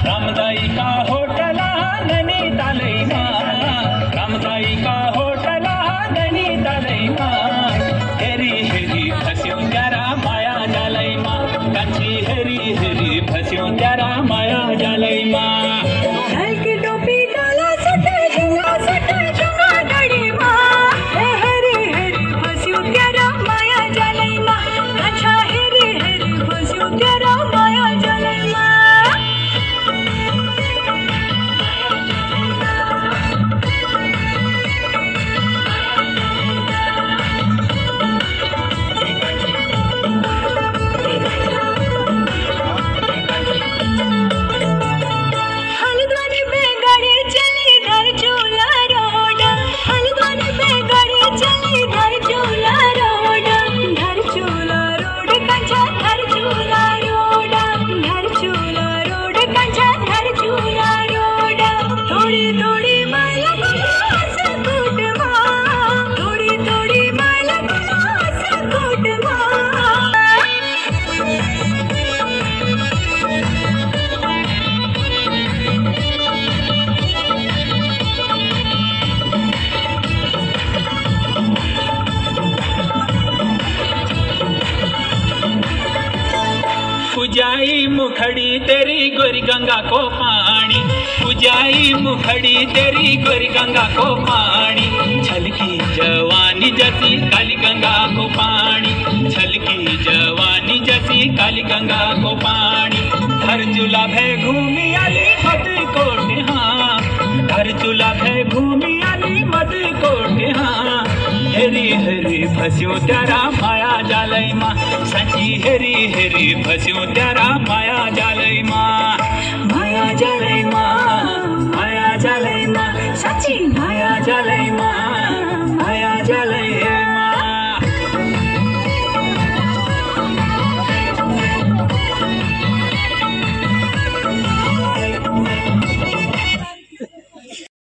रामदाई का होटला नैनीतालैमा रामदाई का होटला नैनीतालैमा हेरी हेरी फस्यो त्यारा माया जालैमा कान्छी हेरी हेरी फस्यो त्यारा माया जालैमा हल्की टोपी डाला सटे झुंगा डडीमा हेरी हेरी फस्यो त्यारा माया जालैमा अच्छा हेरी हेरी फस्यो त्यारा माया जालैमा पूजाई मुखड़ी तेरी गोरी गंगा को पानी पूजाई मुखड़ी तेरी गोरी गंगा को पानी छलकी जवानी जैसी काली गंगा को पानी छलकी जवानी जैसी काली गंगा को पानी हर चूल्हा भे घूमी आली मत कोटे हाँ हर चूल्हा भे घूमी आली मत कोटे हाँ हेरी हेरी फस्यो त्यारा माया जालैमा सची हेरी हेरी फस्यो त्यारा माया जालैमा माया जालैमा सची माया जालैमा